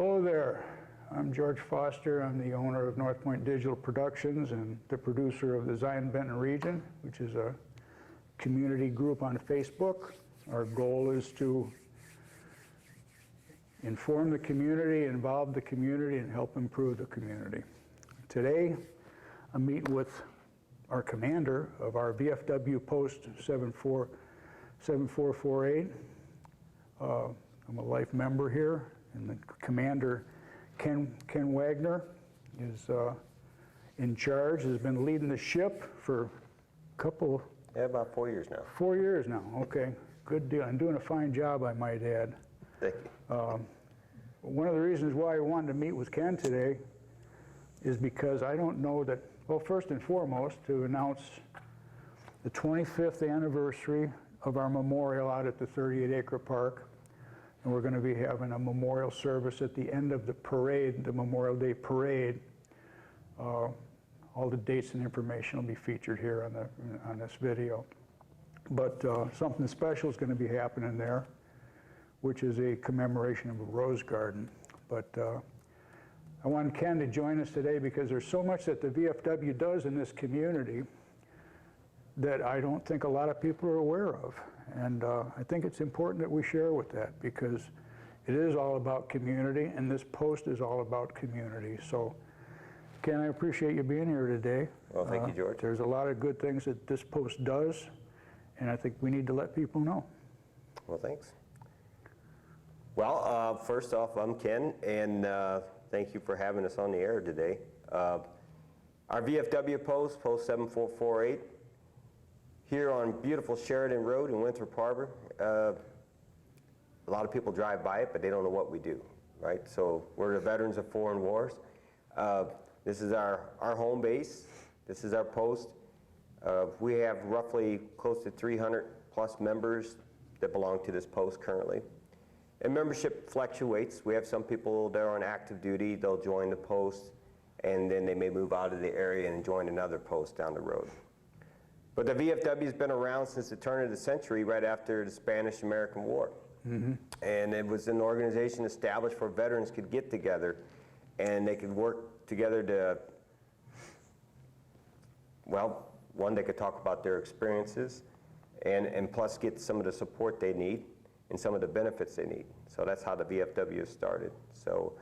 Hello there, I'm George Foster. I'm the owner of North Point Digital Productions and the producer of the Zion-Benton region, which is a community group on Facebook. Our goal is to inform the community, involve the community, and help improve the community. Today, I'm meeting with our commander of our VFW Post 7448. I'm a life member here, and the commander, Ken Wagner, is in charge, has been leading the ship for a couple... Yeah, about 4 years now. 4 years now, okay. Good deal. I'm doing a fine job, I might add. Thank you. One of the reasons why I wanted to meet with Ken today is because I don't know that, well, first and foremost, to announce the 25th anniversary of our memorial out at the 38-acre park. And we're going to be having a memorial service at the end of the parade, the Memorial Day parade. All the dates and information will be featured here on this video. But something special is going to be happening there, which is a commemoration of a rose garden. But I wanted Ken to join us today because there's so much that the VFW does in this community that I don't think a lot of people are aware of. And I think it's important that we share with that because it is all about community, and this post is all about community. So, Ken, I appreciate you being here today. Well, thank you, George. There's a lot of good things that this post does, and I think we need to let people know. Well, thanks. Well, first off, I'm Ken, and thank you for having us on the air today. Our VFW Post, Post 7448, here on beautiful Sheridan Road in Winthrop Harbor. A lot of people drive by it, but they don't know what we do, right? So we're the veterans of foreign wars. This is our home base. This is our post. We have roughly close to 300 plus members that belong to this post currently. And membership fluctuates. We have some people that are on active duty. They'll join the post, and then they may move out of the area and join another post down the road. But the VFW has been around since the turn of the century, right after the Spanish-American War. Mm-hmm. And it was an organization established where veterans could get together and they could work together to, well, one, they could talk about their experiences and plus get some of the support they need and some of the benefits they need. So that's how the VFW started. So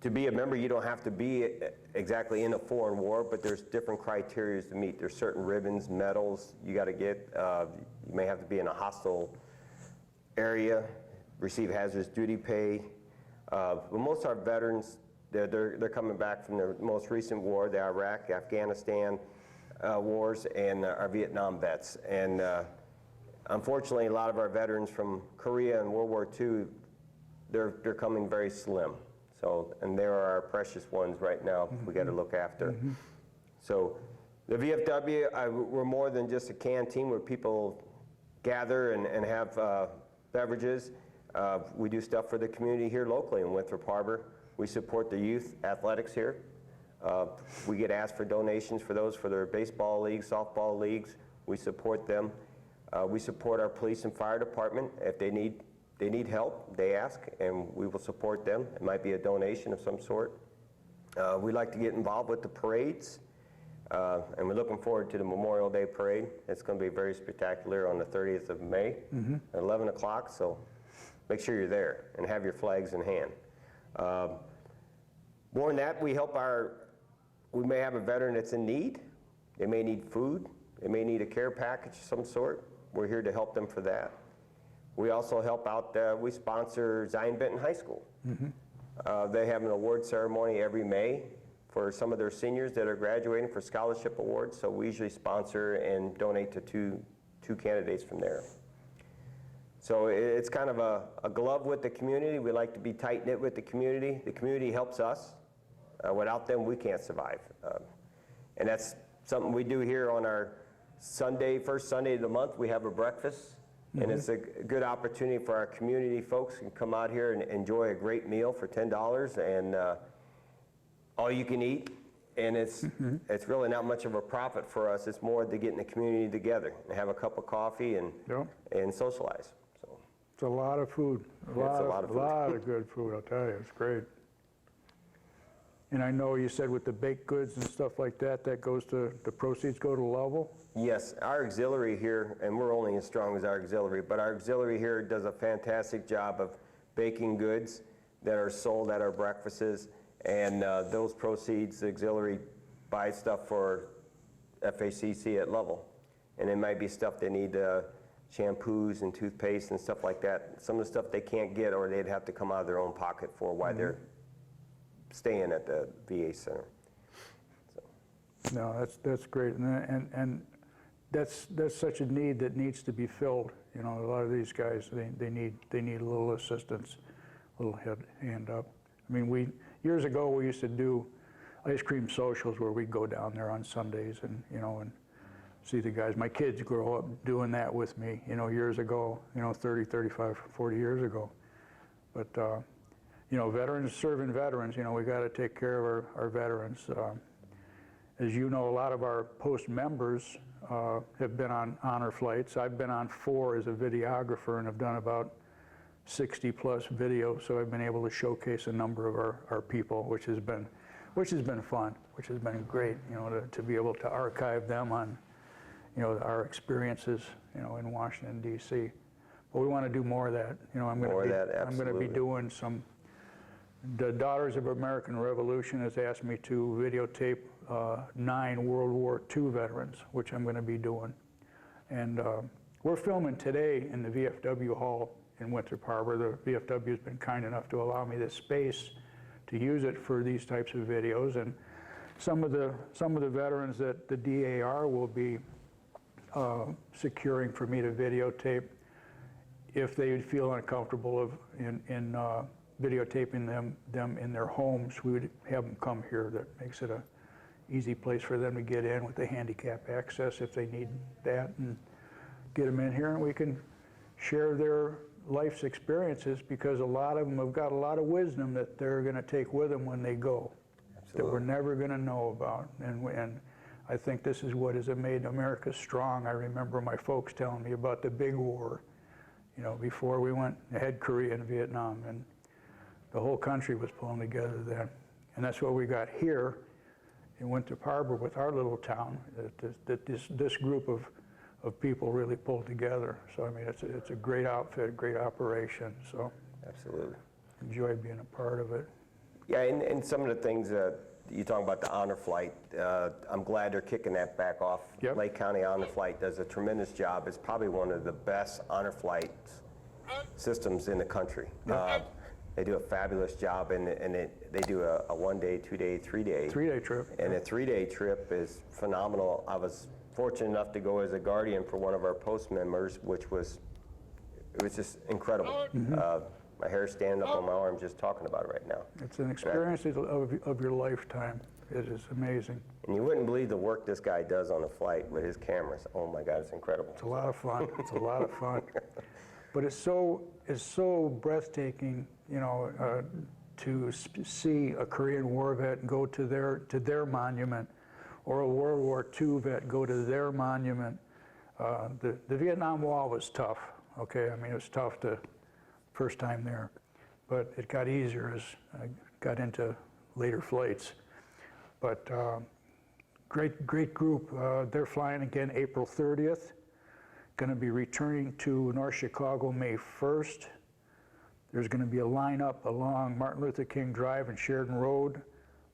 to be a member, you don't have to be exactly in a foreign war, but there's different criteria to meet. There's certain ribbons, medals you got to get. You may have to be in a hostile area, receive hazardous duty pay. But most of our veterans, they're coming back from the most recent war, the Iraq, Afghanistan wars, and our Vietnam vets. And unfortunately, a lot of our veterans from Korea and World War II, they're coming very slim. So, and there are our precious ones right now we got to look after. Mm-hmm. So the VFW, we're more than just a canteen where people gather and have beverages. We do stuff for the community here locally in Winthrop Harbor. We support the youth athletics here. We get asked for donations for those for their baseball leagues, softball leagues. We support them. We support our police and fire department. If they need help, they ask, and we will support them. It might be a donation of some sort. We like to get involved with the parades, and we're looking forward to the Memorial Day parade. It's going to be very spectacular on the 30th of May at 11 o'clock, so make sure you're there and have your flags in hand. More than that, we may have a veteran that's in need. They may need food. They may need a care package of some sort. We're here to help them for that. We also help out, we sponsor Zion-Benton High School. Mm-hmm. They have an award ceremony every May for some of their seniors that are graduating for scholarship awards, so we usually sponsor and donate to two candidates from there. So it's kind of a glove with the community. We like to be tight-knit with the community. The community helps us. Without them, we can't survive. And that's something we do here on our first Sunday of the month. We have a breakfast. Mm-hmm. And it's a good opportunity for our community folks to come out here and enjoy a great meal for $10 and all you can eat. And it's really not much of a profit for us. It's more to getting the community together and have a cup of coffee and socialize. So It's a lot of food. a lot of food. A lot of good food, I'll tell you. It's great. And I know you said with the baked goods and stuff like that, that goes to, the proceeds go to Level? Yes, our auxiliary here, and we're only as strong as our auxiliary, but our auxiliary here does a fantastic job of baking goods that are sold at our breakfasts, and those proceeds, the auxiliary buys stuff for FACC at Level. And it might be stuff they need, shampoos and toothpaste and stuff like that. Some of the stuff they can't get, or they'd have to come out of their own pocket for while they're staying at the VA center. So. No, that's great, and that's such a need that needs to be filled. You know, a lot of these guys, they need a little assistance, a little hand up. I mean, years ago we used to do ice cream socials where we'd go down there on Sundays and, you know, and see the guys. My kids grow up doing that with me, you know, years ago, you know, 30, 35, 40 years ago. But, you know, veterans serving veterans, you know, we got to take care of our veterans. As you know, a lot of our Post members have been on honor flights. I've been on 4 as a videographer and have done about 60 plus videos, so I've been able to showcase a number of our people, which has been fun, which has been great, you know, to be able to archive them on, you know, our experiences, you know, in Washington, D.C. But we want to do more of that. You know, I'm going to be doing some. The Daughters of American Revolution has asked me to videotape 9 World War II veterans, which I'm going to be doing. And we're filming today in the VFW Hall in Winthrop Harbor. The VFW has been kind enough to allow me this space to use it for these types of videos. And some of the veterans that the DAR will be securing for me to videotape, if they would feel uncomfortable in videotaping them in their homes, we would have them come here. That makes it a easy place for them to get in with the handicap access if they need that, and get them in here and we can share their life's experiences, because a lot of them have got a lot of wisdom that they're going to take with them when they go. Absolutely. That we're never going to know about. And I think this is what has made America strong. I remember my folks telling me about the big war, you know, before we had Korea and Vietnam, and the whole country was pulling together then. And that's what we got here in Winthrop Harbor with our little town, that this group of people really pulled together. So, I mean, it's a great outfit, great operation. So, absolutely. Enjoy being a part of it. Yeah, and some of the things you talk about the honor flight, I'm glad they're kicking that back off. Yep. Lake County Honor Flight does a tremendous job. It's probably one of the best honor flight systems in the country. Yep. They do a fabulous job, and they do a 1-day, 2-day, 3-day. 3-day trip. And a 3-day trip is phenomenal. I was fortunate enough to go as a guardian for one of our Post members, it was just incredible. Mm-hmm. My hair's standing up on my arm just talking about it right now. It's an experience of your lifetime. It is amazing. And you wouldn't believe the work this guy does on a flight with his cameras. Oh my God, it's incredible. It's a lot of fun. It's a lot of fun. But it's so breathtaking, you know, to see a Korean War vet go to their monument, or a World War II vet go to their monument. The Vietnam Wall was tough. Okay, I mean, it was tough the first time there, but it got easier as I got into later flights. But great group. They're flying again April 30th. Going to be returning to North Chicago May 1st. There's going to be a lineup along Martin Luther King Drive and Sheridan Road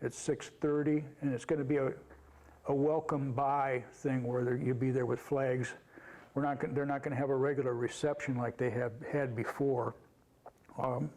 at 6:30, and it's going to be a welcome by thing where you'll be there with flags. They're not going to have a regular reception like they have had before,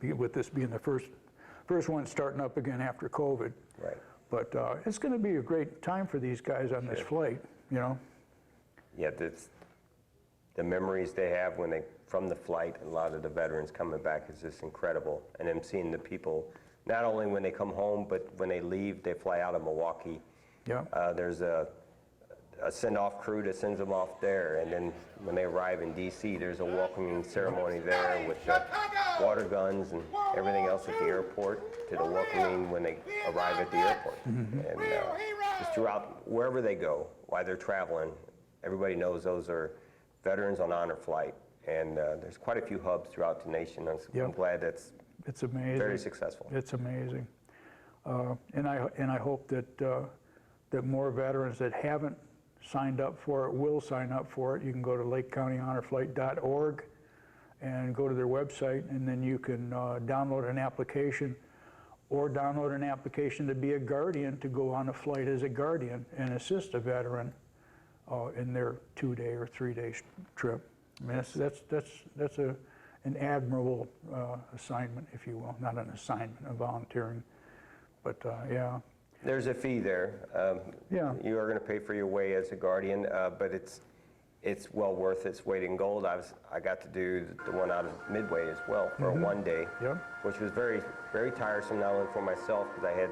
with this being the first one starting up again after COVID. Right. But it's going to be a great time for these guys on this flight, you know. Yeah, the memories they have from the flight, a lot of the veterans coming back is just incredible. And them seeing the people, not only when they come home, but when they leave, they fly out of Milwaukee. Yeah. There's a send-off crew that sends them off there, and then when they arrive in D.C., there's a welcoming ceremony there with the water guns and everything else at the airport, to the welcoming when they arrive at the airport. Mm-hmm. And just throughout, wherever they go, while they're traveling, everybody knows those are veterans on honor flight, and there's quite a few hubs throughout the nation. I'm Yep. glad that's It's amazing. very successful. It's amazing. And I hope that more veterans that haven't signed up for it will sign up for it. You can go to LakeCountyHonorFlight.org and go to their website, and then you can download an application, or download an application to be a guardian, to go on a flight as a guardian and assist a veteran in their 2-day or 3-day trip. I mean, that's an admirable assignment, if you will. Not an assignment, a volunteering, but yeah. There's a fee there. Yeah. You are going to pay for your way as a guardian, but it's well worth its weight in gold. I got to do the one out of Midway as well for a 1-day, Yep. which was very, very tiresome, not only for myself, because I had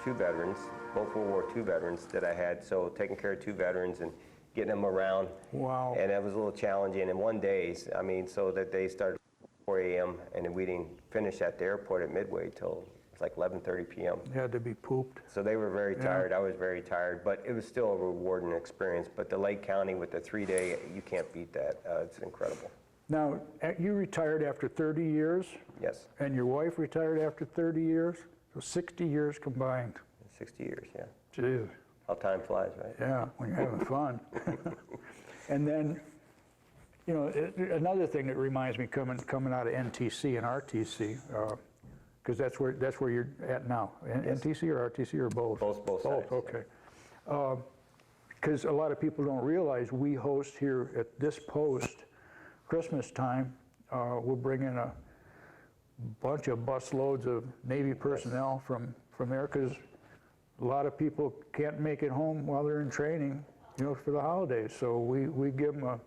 2 veterans, both World War II veterans that I had, so taking care of 2 veterans and getting them around. Wow. And that was a little challenging. And 1 day, I mean, so that they started at 4 a.m. and then we didn't finish at the airport at Midway till it's like 11:30 p.m. You had to be pooped. So they were very tired. I was very tired, but it was still a rewarding experience. But the Lake County with the 3-day, you can't beat that. It's incredible. Now, you retired after 30 years, Yes, and your wife retired after 30 years, so 60 years combined. 60 years, yeah. Jeez. How time flies, right? Yeah, when you're having fun. And then, you know, another thing that reminds me coming out of NTC and RTC, because that's where you're at now. Yes. NTC or RTC or both? Both sides. Okay. Because a lot of people don't realize we host here at this post Christmas time. We'll bring in a bunch of bus loads of Navy personnel from there, because a lot of people can't make it home while they're in training, you know, for the holidays. So we give them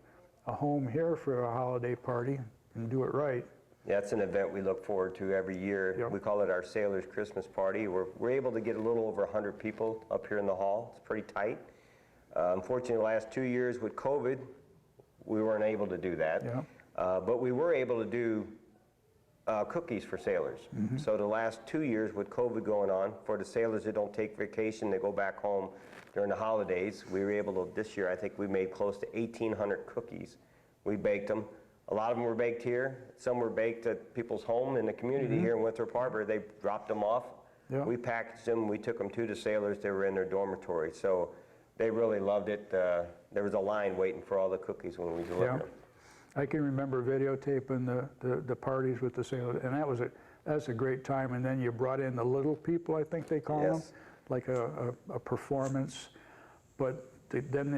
a home here for a holiday party and do it right. Yeah, it's an event we look forward to every year. Yep. We call it our Sailors Christmas Party. We're able to get a little over 100 people up here in the hall. It's pretty tight. Unfortunately, the last 2 years with COVID, we weren't able to do that. Yeah. But we were able to do cookies for sailors. Mm-hmm. So the last 2 years with COVID going on, for the sailors that don't take vacation, they go back home during the holidays, we were able to, this year, I think we made close to 1,800 cookies. We baked them. A lot of them were baked here. Some were baked at people's home in the community here in Winthrop Harbor. They dropped them off. Yeah. We packaged them. We took them to the sailors. They were in their dormitory. So they really loved it. There was a line waiting for all the cookies when we delivered Yeah. them. I can remember videotaping the parties with the sailors, and that's a great time. And then you brought in the little people, I think they call them, Yes. like a performance. But then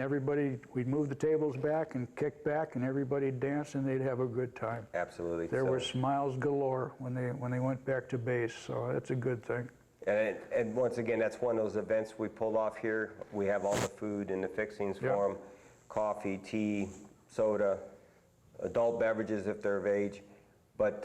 we'd move the tables back and kick back, and everybody'd dance, and they'd have a good time. Absolutely. There So- were smiles galore when they went back to base, so that's a good thing. And once again, that's one of those events we pulled off here. We have all the food and the fixings Yeah. for them: coffee, tea, soda, adult beverages if they're of age. But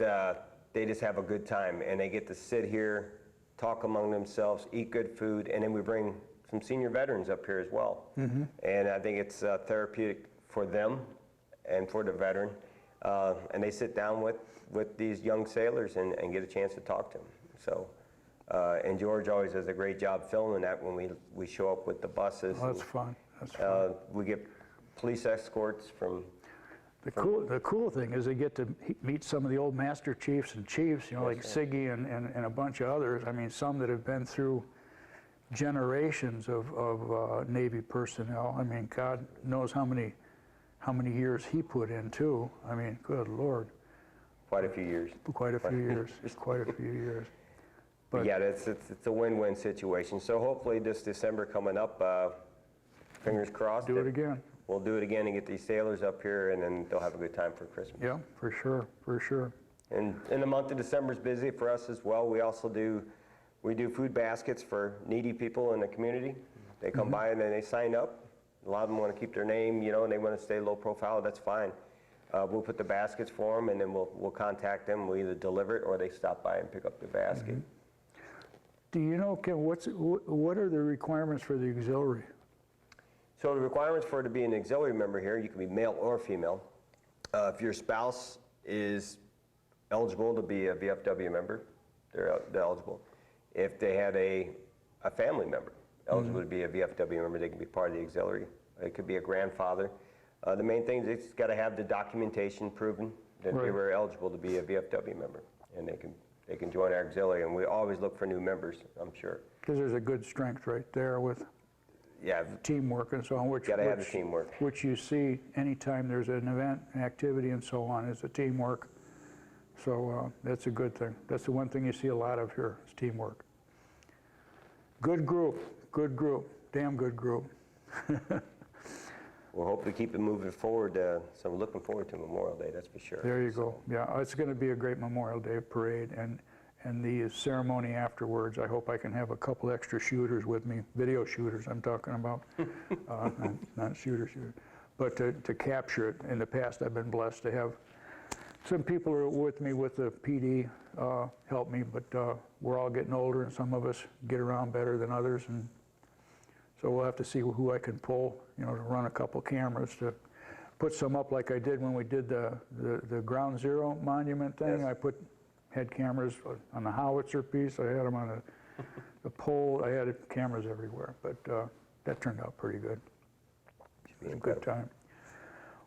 they just have a good time, and they get to sit here, talk among themselves, eat good food, and then we bring some senior veterans up here as well. And I think it's therapeutic for them and for the veteran. And they sit down with these young sailors and get a chance to talk to them. So. And George always does a great job filming that when we show up with the buses. Well, that's fun. That's fun. We get police escorts from. The cool thing is they get to meet some of the old master chiefs and chiefs, you know, like Siggy and a bunch of others. I mean, some that have been through generations of Navy personnel. I mean, God knows how many years he put in too. I mean, good Lord. Quite a few years. Quite a few years. Quite a few years. But yeah, it's a win-win situation. So hopefully this December coming up, fingers crossed. Do it again. We'll do it again and get these sailors up here, and then they'll have a good time for Christmas. Yeah, for sure, for sure. And the month of December is busy for us as well. We also do food baskets for needy people in the community. They come by and then they sign up. A lot of them want to keep their name, you know, and they want to stay low profile. That's fine. We'll put the baskets for them, and then we'll contact them. We'll either deliver it or they stop by and pick up the basket. Do you know, Ken, what are the requirements for the auxiliary? So the requirements for it to be an auxiliary member here, you can be male or female. If your spouse is eligible to be a VFW member, they're eligible. If they have a family member eligible to be a VFW member, they can be part of the auxiliary. It could be a grandfather. The main thing is it's got to have the documentation proven that they Right. were eligible to be a VFW member, and they can join our auxiliary, and we always look for new members, I'm sure. Because there's a good strength right there with Yeah, teamwork and so on, which got to have the teamwork. which you see anytime there's an event, an activity and so on, is the teamwork. So that's a good thing. That's the one thing you see a lot of here, is teamwork. Good group, damn good group. We'll hopefully keep it moving forward, so I'm looking forward to Memorial Day, that's for sure. There you go. Yeah, it's going to be a great Memorial Day parade, and the ceremony afterwards, I hope I can have a couple extra shooters with me, video shooters I'm talking about, not shooter, but to capture it. In the past, I've been blessed to have some people who are with me with the PD help me, but we're all getting older, and some of us get around better than others, and so we'll have to see who I can pull, to run a couple cameras to put some up like I did when we did the Ground Zero monument thing. Yes. I had cameras on the howitzer piece. I had them on the pole. I had cameras everywhere, but that turned out pretty good. It was a good time.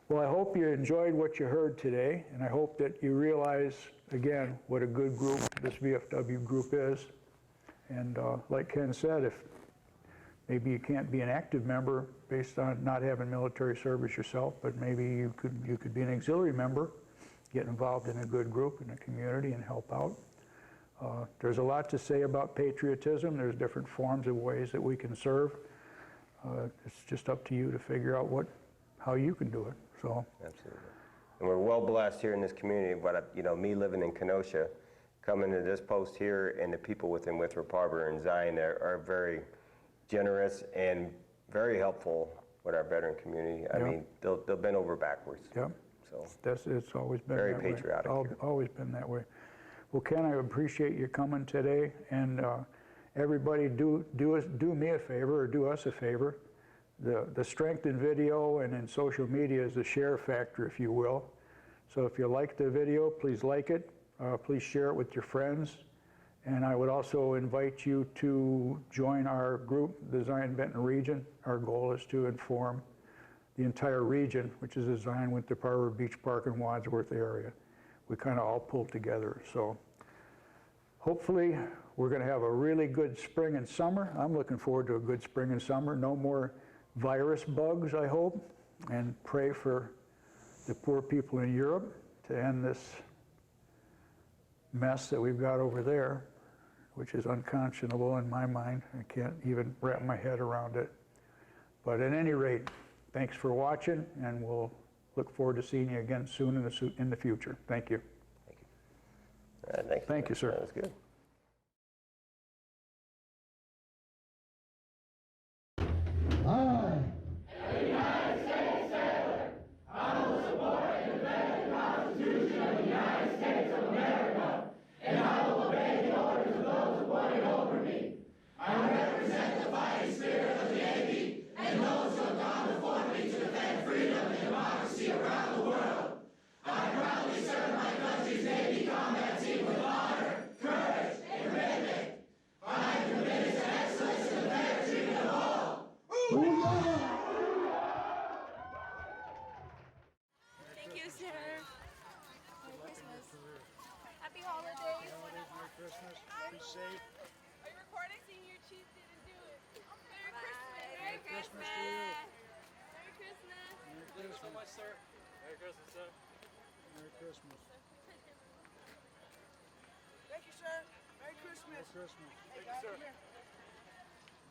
Well, I hope you enjoyed what you heard today, and I hope that you realize, again, what a good group this VFW group is. And like Ken said, if maybe you can't be an active member based on not having military service yourself, but maybe you could be an auxiliary member, get involved in a good group in the community and help out. There's a lot to say about patriotism. There's different forms of ways that we can serve. It's just up to you to figure out how you can do it. So. Absolutely. And we're well blessed here in this community, but me living in Kenosha, coming to this post here, and the people within Winthrop Harbor and Zion are very generous and very helpful with our veteran community. I mean, they'll bend over backwards. Yep. So It's always been very that way. patriotic here. Always been that way. Well, Ken, I appreciate you coming today, and everybody do me a favor, or do us a favor. The strength in video and in social media is the share factor, if you will. So if you like the video, please like it. Please share it with your friends. And I would also invite you to join our group, the Zion-Benton region. Our goal is to inform the entire region, which is the Zion, Winthrop Harbor, Beach Park, and Wadsworth area. We kind of all pull together. So hopefully we're going to have a really good spring and summer. I'm looking forward to a good spring and summer. No more virus bugs, I hope, and pray for the poor people in Europe to end this mess that we've got over there, which is unconscionable in my mind. I can't even wrap my head around it. But at any rate, thanks for watching, and we'll look forward to seeing you again soon in the future. Thank you. Thank you. Thank you, sir. That was good. Thank you, sir. Merry Christmas. Happy holidays. Merry Christmas. Be safe. Are you recording? Seeing your cheese didn't do it. Merry Merry Christmas. Christmas to you. Merry Christmas. Merry Thank you so much, sir. Merry Christmas, sir. Merry Christmas. Thank you, sir. Merry Christmas. Merry Christmas. Thank you, sir.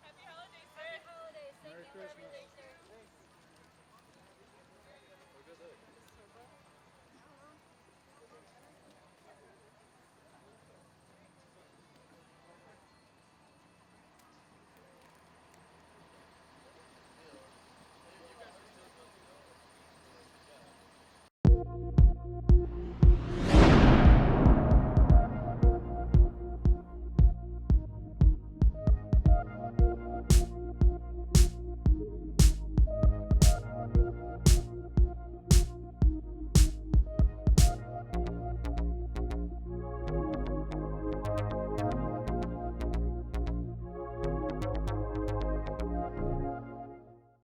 Happy holidays, sir. Happy holidays. Thank Merry you for Christmas. everything, sir.